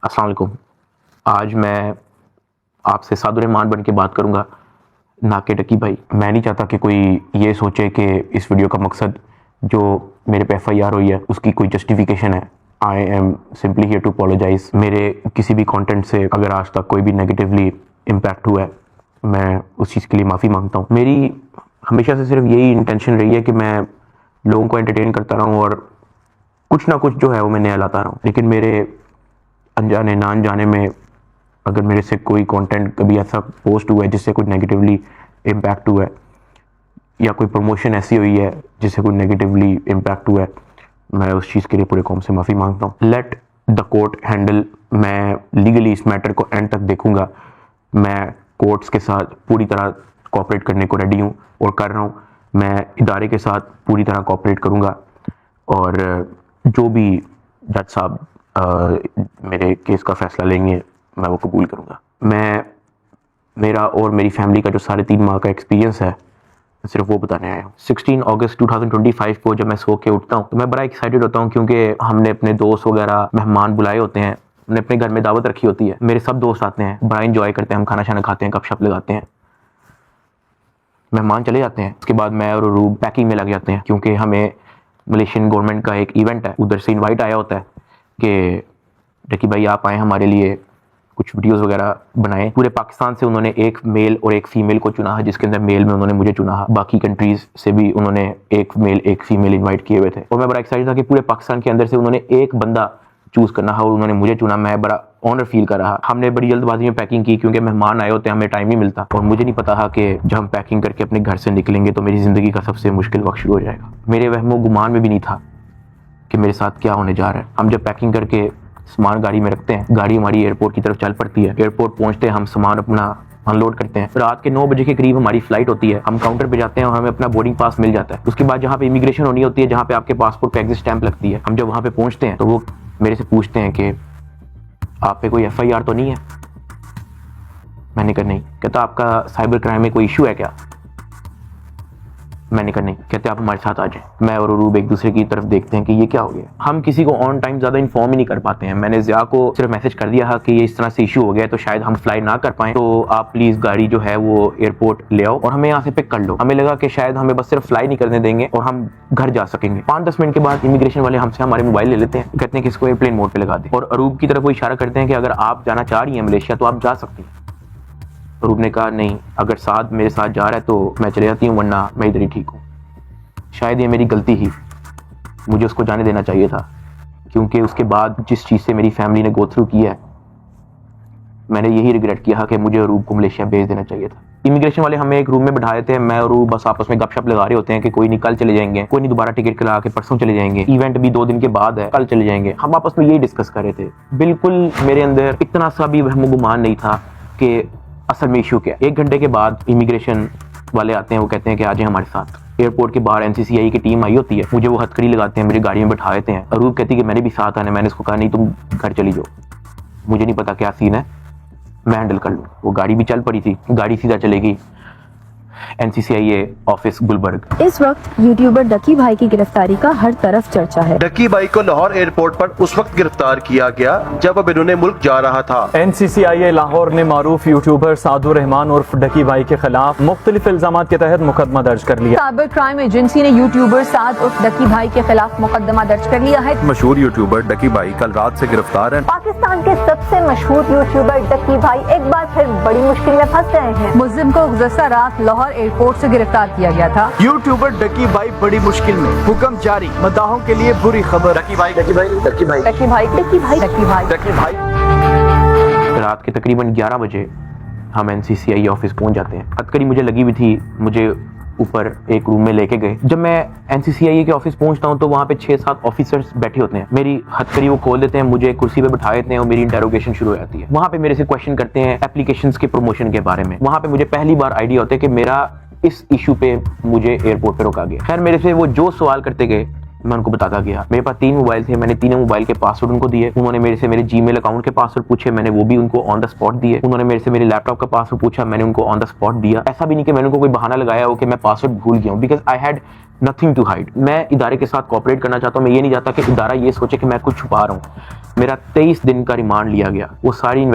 अस्सलाम वालेकुम। आज मैं आपसे सादुर्रहमान बन के बात करूंगा, ना कि डकी भाई। मैं नहीं चाहता कि कोई ये सोचे कि इस वीडियो का मकसद जो मेरे पे FIR हुई है उसकी कोई जस्टिफिकेशन है। I am simply here to apologise. मेरे किसी भी कंटेंट से अगर आज तक कोई भी नेगेटिवली इम्पैक्ट हुआ है, मैं उस चीज़ के लिए माफ़ी मांगता हूँ। मेरी हमेशा से सिर्फ यही इंटेंशन रही है कि मैं लोगों को एंटरटेन करता रहूँ और कुछ ना कुछ जो है वो मैं नया लाता रहूँ। लेकिन मेरे अनजाने ना अनजाने में अगर मेरे से कोई कंटेंट कभी ऐसा पोस्ट हुआ है जिससे कुछ नेगेटिवली इम्पैक्ट हुआ है, या कोई प्रमोशन ऐसी हुई है जिससे कोई नेगेटिवली इम्पैक्ट हुआ है, मैं उस चीज़ के लिए पूरे कौम से माफ़ी मांगता हूँ। Let the court handle. मैं लीगली इस मैटर को एंड तक देखूंगा। मैं कोर्ट्स के साथ पूरी तरह कोऑपरेट करने को रेडी हूँ और कर रहा हूँ। मैं इदारे के साथ पूरी तरह कोऑपरेट करूँगा और जो भी जज साहब मेरे केस का फैसला लेंगे मैं वो कबूल करूँगा। मेरा और मेरी फैमिली का जो 3.5 माह का एक्सपीरियंस है सिर्फ वो बताने आया हूँ। 16 अगस्त 2025 को जब मैं सो के उठता हूँ तो मैं बड़ा एक्साइटेड होता हूँ, क्योंकि हमने अपने दोस्त वगैरह मेहमान बुलाए होते हैं, हमने अपने घर में दावत रखी होती है। मेरे सब दोस्त आते हैं, बड़ा इंजॉय करते हैं, हम खाना शाना खाते हैं, गपशप लगाते हैं। मेहमान चले जाते हैं, उसके बाद मैं और रूब पैकिंग में लग जाते हैं, क्योंकि हमें मलेशियन गवर्नमेंट का एक इवेंट है, उधर से इनवाइट आया होता है कि डकी भाई आप आए, हमारे लिए कुछ वीडियोस वगैरह बनाए। पूरे पाकिस्तान से उन्होंने एक मेल और एक फीमेल को चुना है, जिसके अंदर मेल में उन्होंने मुझे चुना है। बाकी कंट्रीज से भी उन्होंने एक मेल एक फीमेल इनवाइट किए हुए थे और मैं बड़ा एक्साइटेड था कि पूरे पाकिस्तान के अंदर से उन्होंने एक बंदा चूज करना है और उन्होंने मुझे चुना। मैं बड़ा ऑनर फील कर रहा। हमने बड़ी जल्दबाजी में पैकिंग की, क्योंकि मेहमान आए होते हैं, हमें टाइम नहीं मिलता और मुझे नहीं पता था कि जब हम पैकिंग करके अपने घर से निकलेंगे तो मेरी जिंदगी का सबसे मुश्किल वक्त शुरू हो जाएगा। मेरे वहमो गुमान में भी नहीं था कि मेरे साथ क्या होने जा रहा है। हम जब पैकिंग करके सामान गाड़ी में रखते हैं, गाड़ी हमारी एयरपोर्ट की तरफ चल पड़ती है। एयरपोर्ट पहुंचते हैं, हम सामान अपना अनलोड करते हैं। रात के 9 बजे के करीब हमारी फ्लाइट होती है। हम काउंटर पे जाते हैं और हमें अपना बोर्डिंग पास मिल जाता है। उसके बाद जहाँ पे इमिग्रेशन होनी होती है, जहाँ पे आपके पासपोर्ट पे एग्जिट स्टैंप लगती है, हम जब वहाँ पे पहुंचते हैं तो वो मेरे से पूछते हैं कि आप पे कोई FIR तो नहीं है। मैंने कहा नहीं। कहता आपका साइबर क्राइम में कोई इशू है क्या? मैंने कहा नहीं। कहते आप हमारे साथ आ जाएं। मैं और रूब एक दूसरे की तरफ देखते हैं कि ये क्या हो गया। हम किसी को ऑन टाइम ज्यादा इन्फॉर्म ही नहीं कर पाते हैं। मैंने ज़िया को सिर्फ मैसेज कर दिया है कि ये इस तरह से इशू हो गया है, तो शायद हम फ्लाई ना कर पाए, तो आप प्लीज गाड़ी जो है वो एयरपोर्ट ले आओ और हमें यहाँ से पिक कर लो। हमें लगा कि शायद हमें बस सिर्फ फ्लाई नहीं करने देंगे और हम घर जा सकेंगे। 5-10 मिनट के बाद इमिग्रेशन वाले हमसे हमारे मोबाइल ले लेते हैं, कहते हैं कि इसको एयरप्लेन मोड पे लगा दें और रूब की तरफ वो इशारा करते हैं कि अगर आप जाना चाह रही हैं मलेशिया तो आप जा सकती हैं। रूब ने कहा नहीं, अगर साथ मेरे साथ जा रहा है तो मैं चले जाती हूँ, वरना मैं इधर ही ठीक हूँ। शायद ये मेरी गलती ही, मुझे उसको जाने देना चाहिए था, क्योंकि उसके बाद जिस चीज़ से मेरी फैमिली ने गो थ्रू किया है, मैंने यही रिग्रेट किया कि मुझे रूब को मलेशिया भेज देना चाहिए था। इमिग्रेशन वाले हमें एक रूम में बैठाए थे। मैं और रूब बस आपस में गपशप लगा रहे होते हैं कि कोई नहीं कल चले जाएंगे, कोई नहीं दोबारा टिकट करा के परसों चले जाएंगे, इवेंट भी 2 दिन के बाद है, कल चले जाएंगे। हम आपस में यही डिस्कस कर रहे थे। बिल्कुल मेरे अंदर इतना सा भी वहम गुमान नहीं था कि असल में इशू क्या। 1 घंटे के बाद इमिग्रेशन वाले आते हैं, वो कहते हैं कि आ जाए हमारे साथ। एयरपोर्ट के बाहर NCCI की टीम आई होती है, मुझे वो हथकड़ी लगाते हैं, मेरी गाड़ी में बैठा देते हैं। रूब कहती है कि मैंने भी साथ आना है। मैंने उसको कहा नहीं, तुम घर चली जाओ, मुझे नहीं पता क्या सीन है, मैं हैंडल कर लूँ। वो गाड़ी भी चल पड़ी थी, गाड़ी सीधा चलेगी NCCI ऑफिस गुलबर्ग। इस वक्त यूट्यूबर डकी भाई की गिरफ्तारी का हर तरफ चर्चा है। डकी भाई को लाहौर एयरपोर्ट पर उस वक्त गिरफ्तार किया गया जब अब इन्होंने मुल्क जा रहा था। NCCI लाहौर ने मारूफ यूट्यूबर सादुर्रहमान उर्फ डकी भाई के खिलाफ मुख्तलिफ इल्जाम के तहत मुकदमा दर्ज कर लिया। साइबर क्राइम एजेंसी ने यूट्यूबर साद उर्फ डकी भाई के खिलाफ मुकदमा दर्ज कर लिया है। मशहूर यूट्यूबर डकी भाई कल रात से गिरफ्तार है। पाकिस्तान के सबसे मशहूर यूट्यूबर डकी भाई एक बार फिर बड़ी मुश्किल में फंस गए हैं। मुल्जिम को गुज़श्ता रात लाहौर एयरपोर्ट से गिरफ्तार किया गया था। यूट्यूबर डकी भाई बड़ी मुश्किल में, हुक्म जारी, मदाहों के लिए बुरी खबर। डकी भाई डकी भाई डकी भाई डकी भाई डकी भाई डकी भाई। रात के तकरीबन 11 बजे हम NCCI ऑफिस पहुंच जाते हैं। हथकड़ी मुझे लगी हुई थी, मुझे ऊपर एक रूम में लेके गए। जब मैं NCCI के ऑफिस पहुंचता हूं तो वहां पे 6-7 ऑफिसर्स बैठे होते हैं। मेरी हथकड़ी वो खोल देते हैं, मुझे कुर्सी पे बिठा देते हैं और मेरी इंटेरोगेशन शुरू हो जाती है। वहां पे मेरे से क्वेश्चन करते हैं एप्लीकेशंस के प्रमोशन के बारे में। वहां पे मुझे पहली बार आइडिया होता है कि मेरा इस इशू पे मुझे एयरपोर्ट पे रोका गया। खैर मेरे से वो जो सवाल करते गए मैं उनको बताता गया। मेरे पास 3 मोबाइल थे, मैंने तीनों मोबाइल के पासवर्ड उनको दिए। उन्होंने मेरे से मेरे जीमेल अकाउंट के पासवर्ड पूछे, मैंने वो भी उनको ऑन द स्पॉट दिए। उन्होंने मेरे से मेरे लैपटॉप का पासवर्ड पूछा, मैंने उनको ऑन द स्पॉट दिया। ऐसा भी नहीं कि मैंने उनको कोई बहाना लगाया हो कि मैं पासवर्ड भूल गया हूँ, because I had nothing to hide. मैं इदारे के साथ कोऑपरेट करना चाहता हूँ। मैं ये नहीं चाहता कि इदारा ये सोचे कि मैं कुछ छुपा रहा हूँ। मेरा 23 दिन का रिमांड लिया गया। वो सारी